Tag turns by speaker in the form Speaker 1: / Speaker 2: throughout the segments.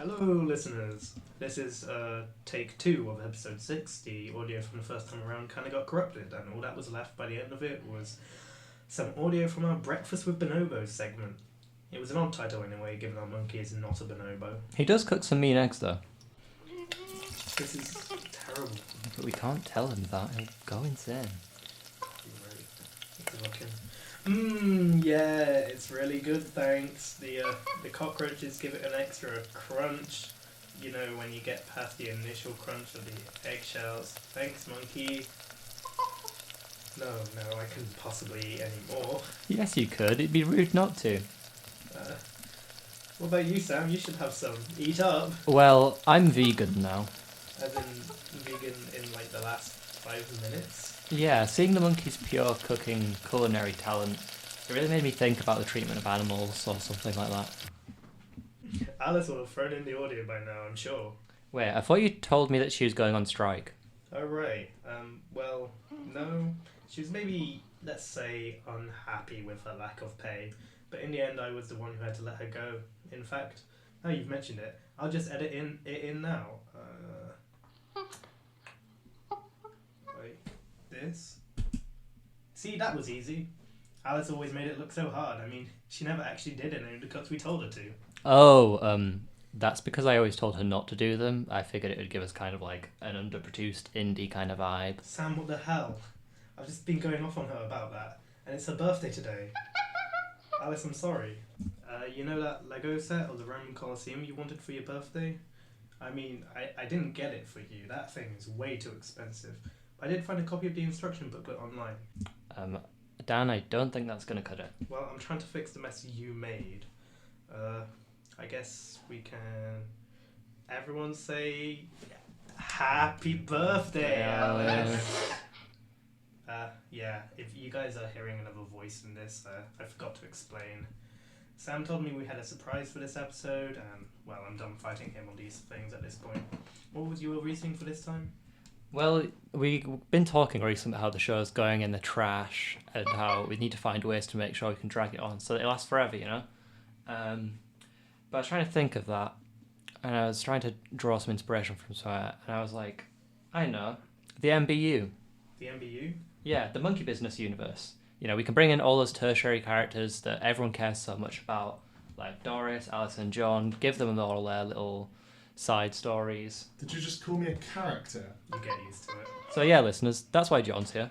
Speaker 1: Hello, listeners. This is take 2 of episode 6. The audio from the first time around kind of got corrupted, and all that was left by the end of it was some audio from our Breakfast with Bonobos segment. It was an odd title anyway, given our monkey is not a bonobo.
Speaker 2: He does cook some mean eggs, though.
Speaker 1: This is terrible.
Speaker 2: But we can't tell him that. He'll go insane.
Speaker 1: Yeah, it's really good, thanks. The cockroaches give it an extra crunch. You know, when you get past the initial crunch of the eggshells. Thanks, monkey. No, I couldn't possibly eat any more.
Speaker 2: Yes, you could. It'd be rude not to.
Speaker 1: What about you, Sam? You should have some. Eat up.
Speaker 2: Well, I'm vegan now.
Speaker 1: As in vegan in like the last 5 minutes.
Speaker 2: Yeah, seeing the monkey's pure cooking culinary talent, it really made me think about the treatment of animals or something like that.
Speaker 1: Alice will have thrown in the audio by now, I'm sure.
Speaker 2: Wait, I thought you told me that she was going on strike.
Speaker 1: Oh, right. Well, no. She was maybe, let's say, unhappy with her lack of pay. But in the end, I was the one who had to let her go. In fact, now you've mentioned it, I'll just edit it in now. Wait, this? See, that was easy. Alice always made it look so hard. I mean, she never actually did any because we told her to.
Speaker 2: Oh, that's because I always told her not to do them. I figured it would give us kind of like an underproduced indie kind of vibe.
Speaker 1: Sam, what the hell? I've just been going off on her about that. And it's her birthday today. Alice, I'm sorry. You know that Lego set of the Roman Colosseum you wanted for your birthday? I mean, I didn't get it for you. That thing is way too expensive. But I did find a copy of the instruction booklet online.
Speaker 2: Dan, I don't think that's going to cut it.
Speaker 1: Well, I'm trying to fix the mess you made. I guess we can... Everyone say... Happy birthday, Alice! Yeah, if you guys are hearing another voice in this, I forgot to explain. Sam told me we had a surprise for this episode, and, well, I'm done fighting him on these things at this point. What was your reasoning for this time?
Speaker 2: Well, we've been talking recently about how the show's going in the trash and how we need to find ways to make sure we can drag it on so that it lasts forever, you know? But I was trying to think of that, and I was trying to draw some inspiration from somewhere, and I was like, I know, the MBU.
Speaker 1: The MBU?
Speaker 2: Yeah, the Monkey Business universe. You know, we can bring in all those tertiary characters that everyone cares so much about, like Doris, Alice and John, give them all their little side stories.
Speaker 3: Did you just call me a character?
Speaker 1: You get used to it.
Speaker 2: So yeah, listeners, that's why John's here.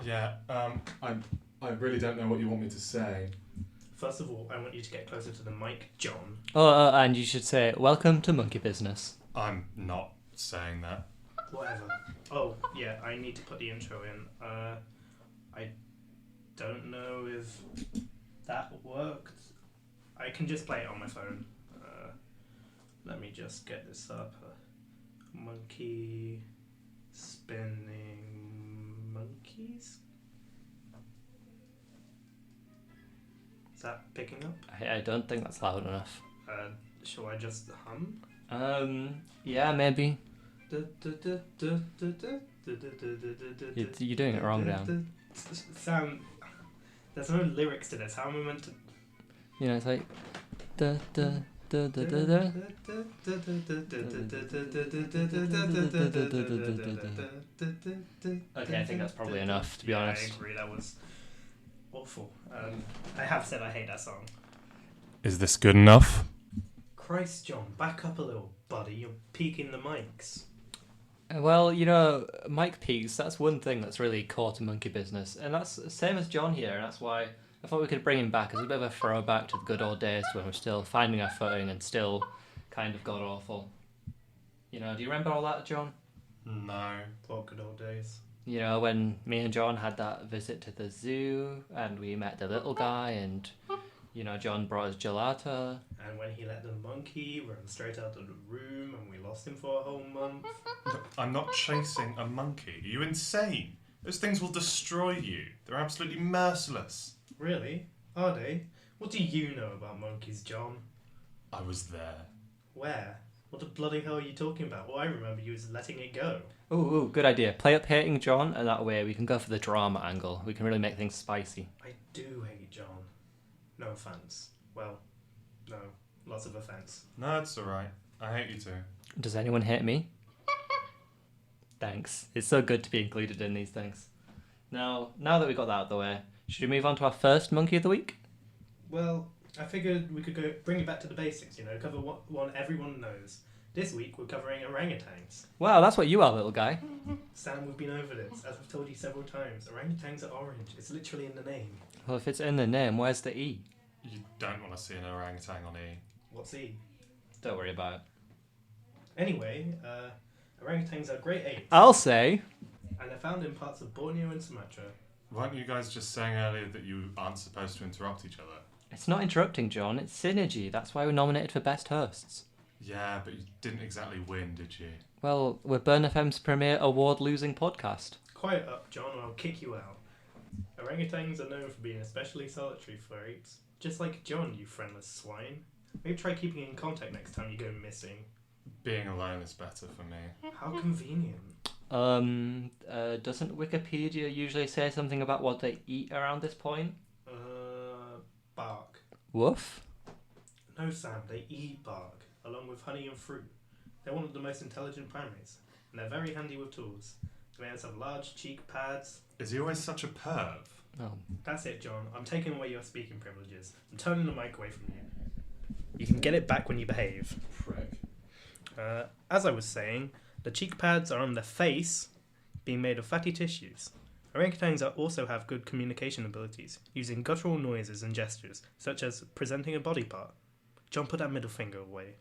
Speaker 3: Yeah, I really don't know what you want me to say.
Speaker 1: First of all, I want you to get closer to the mic, John.
Speaker 2: Oh, and you should say, welcome to Monkey Business.
Speaker 3: I'm not saying that.
Speaker 1: Whatever. Oh, yeah, I need to put the intro in. I don't know if that worked. I can just play it on my phone. Let me just get this up. Monkey spinning monkeys? Is that picking up?
Speaker 2: I don't think that's loud enough.
Speaker 1: Shall I just hum?
Speaker 2: Yeah, maybe. You're doing it wrong, Dan.
Speaker 1: Sam, there's no lyrics to this. How am I meant to...
Speaker 2: You know, it's like... Da, da, da, da, da, da. Okay, I think that's probably enough, to be honest.
Speaker 1: I agree, that was awful. I have said I hate that song.
Speaker 3: Is this good enough?
Speaker 1: Christ, John, back up a little, buddy. You're peeking the mics.
Speaker 2: Well, you know, Mike Peaks, that's one thing that's really core to Monkey Business. And that's the same as John here, and that's why I thought we could bring him back as a bit of a throwback to the good old days when we're still finding our footing and still kind of god-awful. You know, do you remember all that, John?
Speaker 3: No.
Speaker 1: What good old days.
Speaker 2: You know, when me and John had that visit to the zoo, and we met the little guy, and, you know, John brought us gelato.
Speaker 1: And when he let the monkey run straight out of the room and we lost him for a whole month.
Speaker 3: Look, I'm not chasing a monkey. Are you insane? Those things will destroy you. They're absolutely merciless.
Speaker 1: Really? Are they? What do you know about monkeys, John?
Speaker 3: I was there.
Speaker 1: Where? What the bloody hell are you talking about? All I remember you was letting it go.
Speaker 2: Ooh, good idea. Play up hating John, and that way we can go for the drama angle. We can really make things spicy.
Speaker 1: I do hate John. No offence. Well, no. Lots of offence.
Speaker 3: No, it's alright. I hate you too.
Speaker 2: Does anyone hate me? Thanks. It's so good to be included in these things. Now that we got that out of the way, should we move on to our first monkey of the week?
Speaker 1: Well, I figured we could go bring it back to the basics, cover one everyone knows. This week we're covering orangutans.
Speaker 2: Wow, that's what you are, little guy.
Speaker 1: Sam, we've been over this. As I've told you several times, orangutans are orange. It's literally in the name.
Speaker 2: Well, if it's in the name, where's the E?
Speaker 3: You don't want to see an orangutan on E.
Speaker 1: What's E?
Speaker 2: Don't worry about it.
Speaker 1: Anyway, orangutans are great apes.
Speaker 2: I'll say.
Speaker 1: And they're found in parts of Borneo and Sumatra.
Speaker 3: Weren't you guys just saying earlier that you aren't supposed to interrupt each other?
Speaker 2: It's not interrupting, John. It's synergy. That's why we're nominated for best hosts.
Speaker 3: Yeah, but you didn't exactly win, did you?
Speaker 2: Well, we're Burn FM's premier award-losing podcast.
Speaker 1: Quiet up, John, or I'll kick you out. Orangutans are known for being especially solitary for apes. Just like John, you friendless swine. Maybe try keeping in contact next time you go missing.
Speaker 3: Being alone is better for me.
Speaker 1: How convenient.
Speaker 2: Doesn't Wikipedia usually say something about what they eat around this point?
Speaker 1: Bark.
Speaker 2: Woof.
Speaker 1: No, Sam, they eat bark, along with honey and fruit. They're one of the most intelligent primates, and they're very handy with tools. They have large cheek pads.
Speaker 3: Is he always such a perv?
Speaker 2: Oh.
Speaker 1: That's it, John. I'm taking away your speaking privileges. I'm turning the mic away from you. You can get it back when you behave.
Speaker 3: Prick.
Speaker 1: As I was saying, the cheek pads are on the face, being made of fatty tissues. Orangutans also have good communication abilities, using guttural noises and gestures, such as presenting a body part. John, put that middle finger away.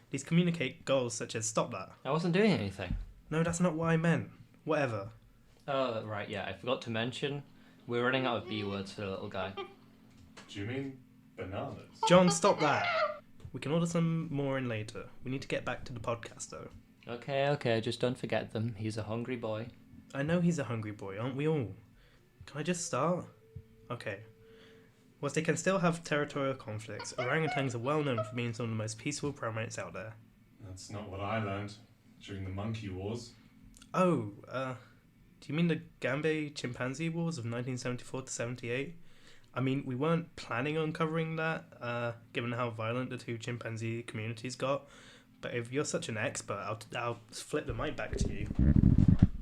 Speaker 1: These communicate goals such as stop that.
Speaker 2: I wasn't doing anything.
Speaker 1: No, that's not what I meant. Whatever.
Speaker 2: Oh, right, yeah. I forgot to mention, we're running out of B words for the little guy.
Speaker 3: Do you mean bananas?
Speaker 1: John, stop that. We can order some more in later. We need to get back to the podcast, though.
Speaker 2: Okay, just don't forget them. He's a hungry boy.
Speaker 1: I know he's a hungry boy, aren't we all? Can I just start? Okay. Whilst they can still have territorial conflicts, orangutans are well known for being some of the most peaceful primates out there.
Speaker 3: That's not what I learned during the monkey wars.
Speaker 1: Oh, do you mean the Gambé chimpanzee wars of 1974 to 78? I mean, we weren't planning on covering that, given how violent the two chimpanzee communities got. But if you're such an expert, I'll flip the mic back to you.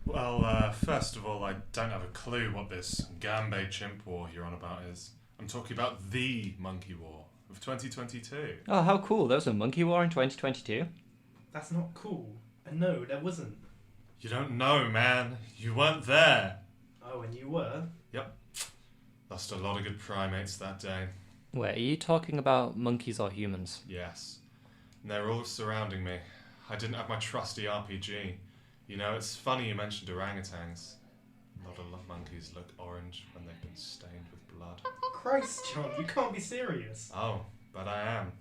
Speaker 3: Well, first of all, I don't have a clue what this Gambé chimp war you're on about is. I'm talking about the monkey war of 2022.
Speaker 2: Oh, how cool. There was a monkey war in 2022.
Speaker 1: That's not cool. And no, there wasn't.
Speaker 3: You don't know, man. You weren't there.
Speaker 1: Oh, and you were?
Speaker 3: Yep. Lost a lot of good primates that day.
Speaker 2: Wait, are you talking about monkeys or humans?
Speaker 3: Yes. And they were all surrounding me. I didn't have my trusty RPG. You know, it's funny you mentioned orangutans. A lot of monkeys look orange when they've been stained with blood.
Speaker 1: Christ, John, you can't be serious.
Speaker 3: Oh, but I am.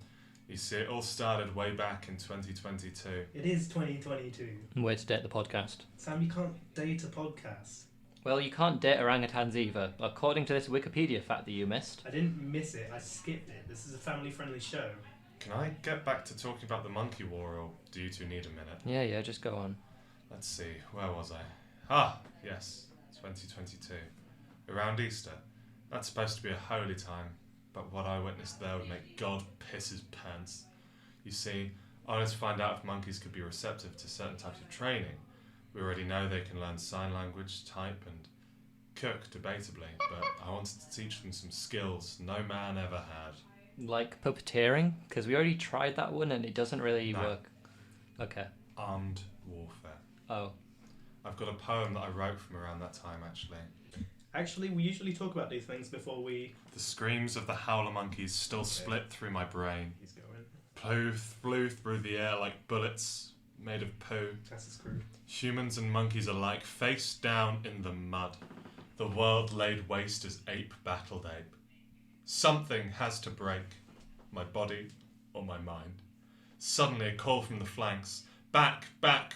Speaker 3: You see, it all started way back in 2022.
Speaker 1: It is 2022.
Speaker 2: Way to date the podcast.
Speaker 1: Sam, you can't date a podcast.
Speaker 2: Well, you can't date orangutans either, according to this Wikipedia fact that you missed.
Speaker 1: I didn't miss it, I skipped it. This is a family-friendly show.
Speaker 3: Can I get back to talking about the monkey war, or do you two need a minute?
Speaker 2: Yeah, just go on.
Speaker 3: Let's see, where was I? Ah, yes, 2022. Around Easter. That's supposed to be a holy time, but what I witnessed there would make God piss his pants. You see, I wanted to find out if monkeys could be receptive to certain types of training. We already know they can learn sign language, type, and cook, debatably, but I wanted to teach them some skills no man ever had.
Speaker 2: Like puppeteering? Because we already tried that one and it doesn't really
Speaker 3: No.
Speaker 2: work. Okay.
Speaker 3: Armed warfare.
Speaker 2: Oh.
Speaker 3: I've got a poem that I wrote from around that time, actually.
Speaker 1: Actually, we usually talk about these things before we...
Speaker 3: The screams of the howler monkeys still
Speaker 1: Okay.
Speaker 3: split through my brain.
Speaker 1: He's going.
Speaker 3: Flew through the air like bullets made of poo.
Speaker 1: That's a screw.
Speaker 3: Humans and monkeys alike, face down in the mud. The world laid waste as ape battled ape. Something has to break, my body or my mind. Suddenly a call from the flanks. Back,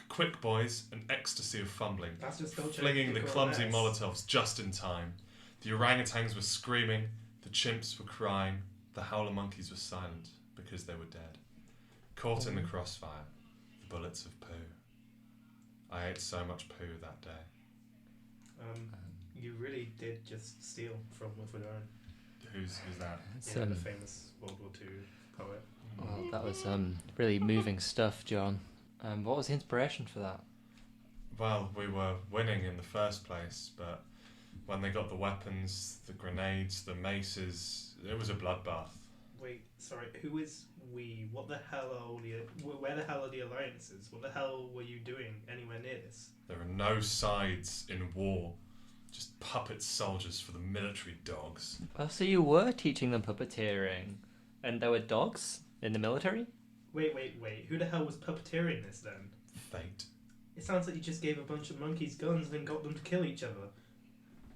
Speaker 3: quick boys, an ecstasy of fumbling.
Speaker 1: That's just Dolce
Speaker 3: Flinging the
Speaker 1: &
Speaker 3: clumsy
Speaker 1: Gabbana.
Speaker 3: Molotovs just in time. The orangutans were screaming, the chimps were crying, the howler monkeys were silent because they were dead. Caught in the crossfire, the bullets of poo. I ate so much poo that day.
Speaker 1: You really did just steal from Woodford Owen.
Speaker 3: Who's that?
Speaker 2: It's,
Speaker 1: Yeah, the famous World War II poet.
Speaker 2: Well, that was really moving stuff, John. What was the inspiration for that?
Speaker 3: Well, we were winning in the first place, but when they got the weapons, the grenades, the maces, it was a bloodbath.
Speaker 1: Wait, sorry, who is we? What the hell are all the... Where the hell are the alliances? What the hell were you doing anywhere near this?
Speaker 3: There are no sides in war, just puppet soldiers for the military dogs.
Speaker 2: Well, so you were teaching them puppeteering, and there were dogs in the military?
Speaker 1: Wait. Who the hell was puppeteering this then?
Speaker 3: Fate.
Speaker 1: It sounds like you just gave a bunch of monkeys guns and then got them to kill each other.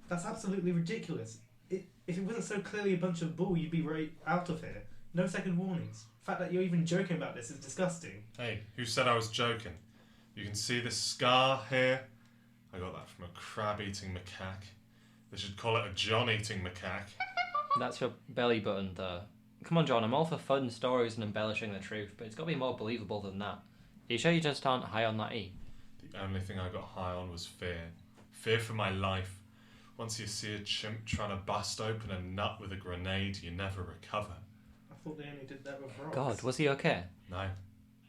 Speaker 1: That's absolutely ridiculous. If it wasn't so clearly a bunch of bull, you'd be right out of here. No second warnings. The fact that you're even joking about this is disgusting.
Speaker 3: Hey, who said I was joking? You can see this scar here? I got that from a crab-eating macaque. They should call it a John-eating macaque.
Speaker 2: That's your belly button, though. Come on, John, I'm all for fun stories and embellishing the truth, but it's got to be more believable than that. Are you sure you just aren't high on that E?
Speaker 3: The only thing I got high on was fear. Fear for my life. Once you see a chimp trying to bust open a nut with a grenade, you never recover.
Speaker 1: I thought they only did that with rocks.
Speaker 2: God, was he okay?
Speaker 3: No.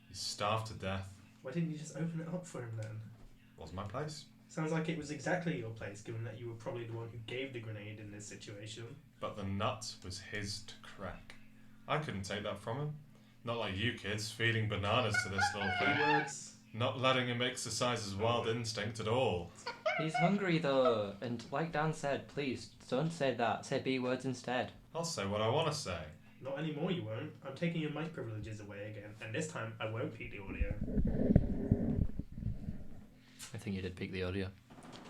Speaker 3: He's starved to death.
Speaker 1: Why didn't you just open it up for him then?
Speaker 3: Wasn't my place.
Speaker 1: Sounds like it was exactly your place, given that you were probably the one who gave the grenade in this situation.
Speaker 3: But the nut was his to crack. I couldn't take that from him. Not like you kids, feeding bananas to this little thing.
Speaker 1: Words.
Speaker 3: Not letting him exercise his wild instinct at all.
Speaker 2: He's hungry, though, and like Dan said, please, don't say that. Say B words instead.
Speaker 3: I'll say what I want to say.
Speaker 1: Not anymore, you won't. I'm taking your mic privileges away again, and this time I won't peek the audio.
Speaker 2: I think you did peak the audio.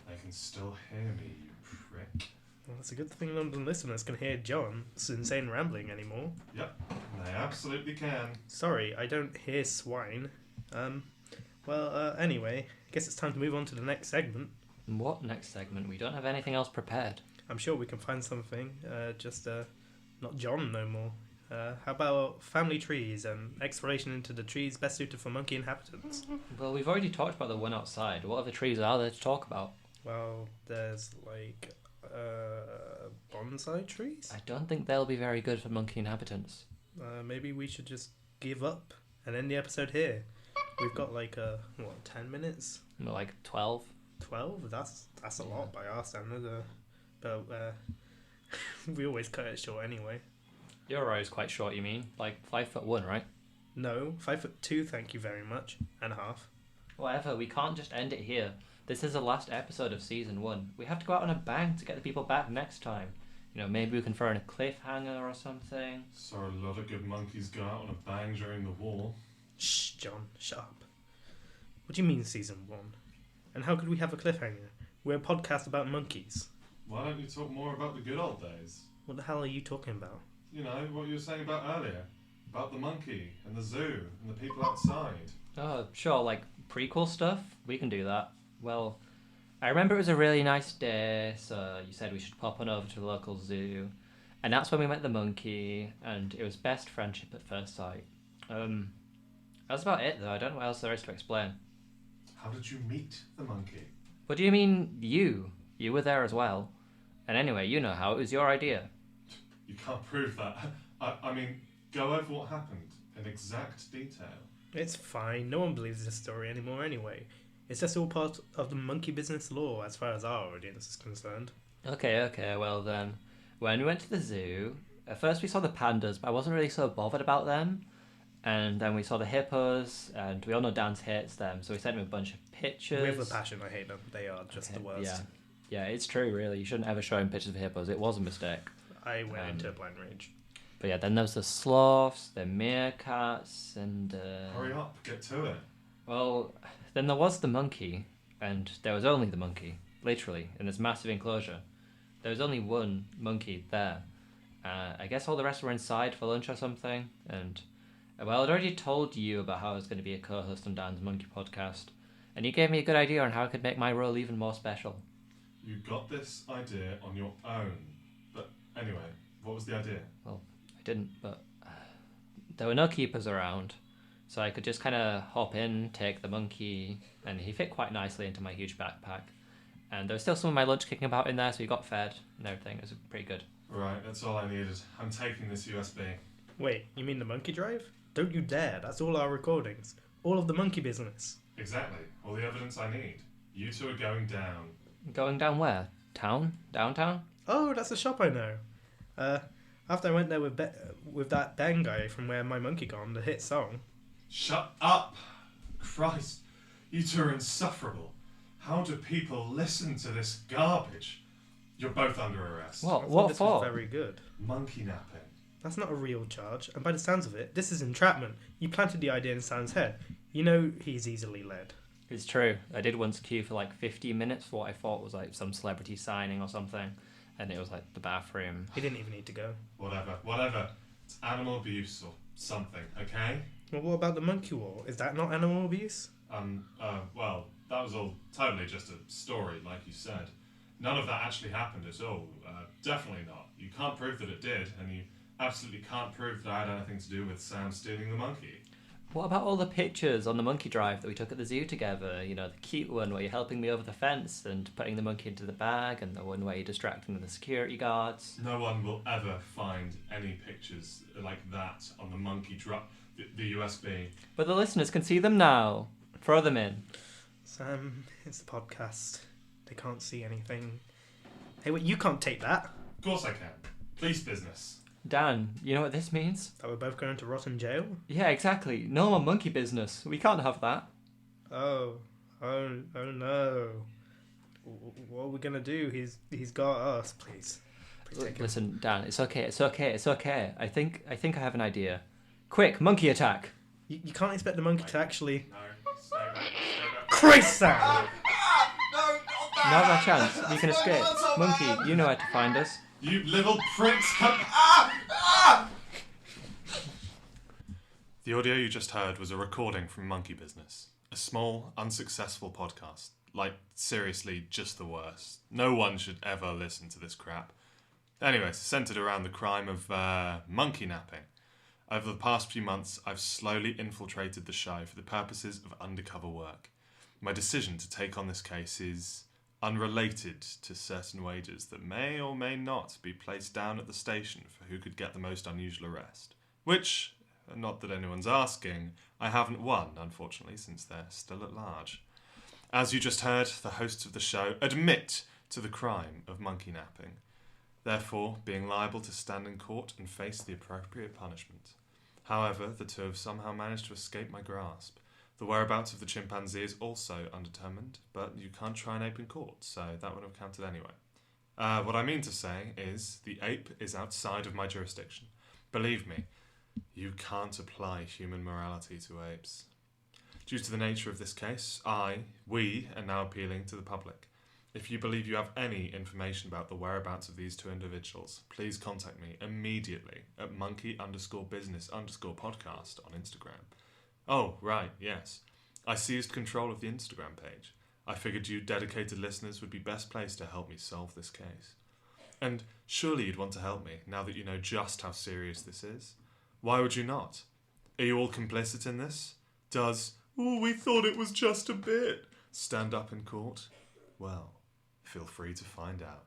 Speaker 3: They can still hear me, you prick.
Speaker 1: Well, it's a good thing London listeners can hear John's insane rambling anymore.
Speaker 3: Yep, they absolutely can.
Speaker 1: Sorry, I don't hear swine. Anyway, I guess it's time to move on to the next segment.
Speaker 2: What next segment? We don't have anything else prepared.
Speaker 1: I'm sure we can find something, not John no more. How about family trees and exploration into the trees best suited for monkey inhabitants?
Speaker 2: Well, we've already talked about the one outside. What other trees are there to talk about?
Speaker 1: Well, there's bonsai trees?
Speaker 2: I don't think they'll be very good for monkey inhabitants.
Speaker 1: Maybe we should just give up and end the episode here. We've got 10 minutes?
Speaker 2: More like 12.
Speaker 1: 12? That's a lot by our standards. But we always cut it short anyway.
Speaker 2: Your eye is quite short, you mean? Like 5'1", right?
Speaker 1: No, 5'2", thank you very much. And a half.
Speaker 2: Whatever, we can't just end it here. This is the last episode of season 1. We have to go out on a bang to get the people back next time. You know, maybe we can throw in a cliffhanger or something.
Speaker 3: Saw a lot of good monkeys go out on a bang during the war.
Speaker 1: Shh, John, shut up. What do you mean season 1? And how could we have a cliffhanger? We're a podcast about monkeys.
Speaker 3: Why don't you talk more about the good old days?
Speaker 1: What the hell are you talking about?
Speaker 3: You know, what you were saying about earlier. About the monkey, and the zoo, and the people outside.
Speaker 2: Oh, sure, like prequel stuff? We can do that. Well, I remember it was a really nice day, so you said we should pop on over to the local zoo. And that's when we met the monkey, and it was best friendship at first sight. That's about it, though. I don't know what else there is to explain.
Speaker 3: How did you meet the monkey?
Speaker 2: What do you mean, you? You were there as well. And anyway, you know how. It was your idea.
Speaker 3: You can't prove that. I mean, go over what happened in exact detail.
Speaker 1: It's fine. No one believes this story anymore anyway. It's just all part of the monkey business law as far as our audience is concerned.
Speaker 2: Okay, well then. When we went to the zoo, at first we saw the pandas, but I wasn't really so bothered about them. And then we saw the hippos, and we all know Dan hates them, so we sent him a bunch of pictures.
Speaker 1: With a passion, I hate them. They are just the worst.
Speaker 2: Yeah, it's true, really. You shouldn't ever show him pictures of hippos. It was a mistake.
Speaker 1: I went into a blind rage.
Speaker 2: But yeah, then there was the sloths, the meerkats, and...
Speaker 3: Hurry up, get to it.
Speaker 2: Well, then there was the monkey, and there was only the monkey, literally, in this massive enclosure. There was only one monkey there. I guess all the rest were inside for lunch or something, and... Well, I'd already told you about how I was going to be a co-host on Dan's Monkey Podcast, and you gave me a good idea on how I could make my role even more special.
Speaker 3: You got this idea on your own. But anyway, what was the idea?
Speaker 2: Well, I didn't, but there were no keepers around, so I could just kind of hop in, take the monkey, and he fit quite nicely into my huge backpack. And there was still some of my lunch kicking about in there, so he got fed and everything. It was pretty good.
Speaker 3: Right, that's all I needed. I'm taking this USB.
Speaker 1: Wait, you mean the monkey drive? Don't you dare, that's all our recordings. All of the monkey business.
Speaker 3: Exactly. All the evidence I need. You two are going down.
Speaker 2: Going down where? Town? Downtown?
Speaker 1: Oh, that's a shop I know. After I went there with with that Ben guy from Where My Monkey Gone, the hit song.
Speaker 3: Shut up! Christ, you two are insufferable. How do people listen to this garbage? You're both under arrest.
Speaker 1: I
Speaker 2: What?
Speaker 1: thought
Speaker 2: What
Speaker 1: this
Speaker 2: for?
Speaker 1: was very good.
Speaker 3: Monkey napping.
Speaker 1: That's not a real charge, and by the sounds of it, this is entrapment. You planted the idea in Sam's head. You know he's easily led.
Speaker 2: It's true. I did once queue for like 15 minutes for what I thought was like some celebrity signing or something, and it was like the bathroom.
Speaker 1: He didn't even need to go.
Speaker 3: Whatever. It's animal abuse or something, okay?
Speaker 1: Well, what about the monkey war? Is that not animal abuse?
Speaker 3: Well, that was all totally just a story, like you said. None of that actually happened at all. Definitely not. You can't prove that it did, and you absolutely can't prove that I had anything to do with Sam stealing the monkey.
Speaker 2: What about all the pictures on the monkey drive that we took at the zoo together? You know, the cute one where you're helping me over the fence and putting the monkey into the bag, and the one where you're distracting the security guards.
Speaker 3: No one will ever find any pictures like that on the monkey drive, the USB.
Speaker 2: But the listeners can see them now. Throw them in.
Speaker 1: Sam, it's the podcast. They can't see anything. Hey, wait, you can't take that.
Speaker 3: Of course I can. Police business.
Speaker 2: Dan, you know what this means?
Speaker 1: That we're both going to rot in jail?
Speaker 2: Yeah, exactly. No more monkey business. We can't have that.
Speaker 1: Oh no. What are we gonna do? He's got us. Please take him.
Speaker 2: Listen, Dan, it's okay. I think I have an idea. Quick, monkey attack.
Speaker 1: You can't expect the monkey to actually.
Speaker 3: No, stay back.
Speaker 1: Christ, Sam!
Speaker 3: No, not that!
Speaker 2: Now's our chance. We can escape. Monkey, you know where to find us.
Speaker 3: You little pricks! Come... The audio you just heard was a recording from Monkey Business, a small, unsuccessful podcast. Like, seriously, just the worst. No one should ever listen to this crap. Anyways, centered around the crime of monkey napping. Over the past few months, I've slowly infiltrated the show for the purposes of undercover work. My decision to take on this case is unrelated to certain wagers that may or may not be placed down at the station for who could get the most unusual arrest. Which, not that anyone's asking, I haven't won, unfortunately, since they're still at large. As you just heard, the hosts of the show admit to the crime of monkey napping, therefore being liable to stand in court and face the appropriate punishment. However, the two have somehow managed to escape my grasp. The whereabouts of the chimpanzee is also undetermined, but you can't try an ape in court, so that would have counted anyway. What I mean to say is, the ape is outside of my jurisdiction. Believe me, you can't apply human morality to apes. Due to the nature of this case, we are now appealing to the public. If you believe you have any information about the whereabouts of these two individuals, please contact me immediately at monkey_business_podcast on Instagram. Oh, right, yes. I seized control of the Instagram page. I figured you dedicated listeners would be best placed to help me solve this case. And surely you'd want to help me, now that you know just how serious this is. Why would you not? Are you all complicit in this? Does, we thought it was just a bit, stand up in court? Well, feel free to find out.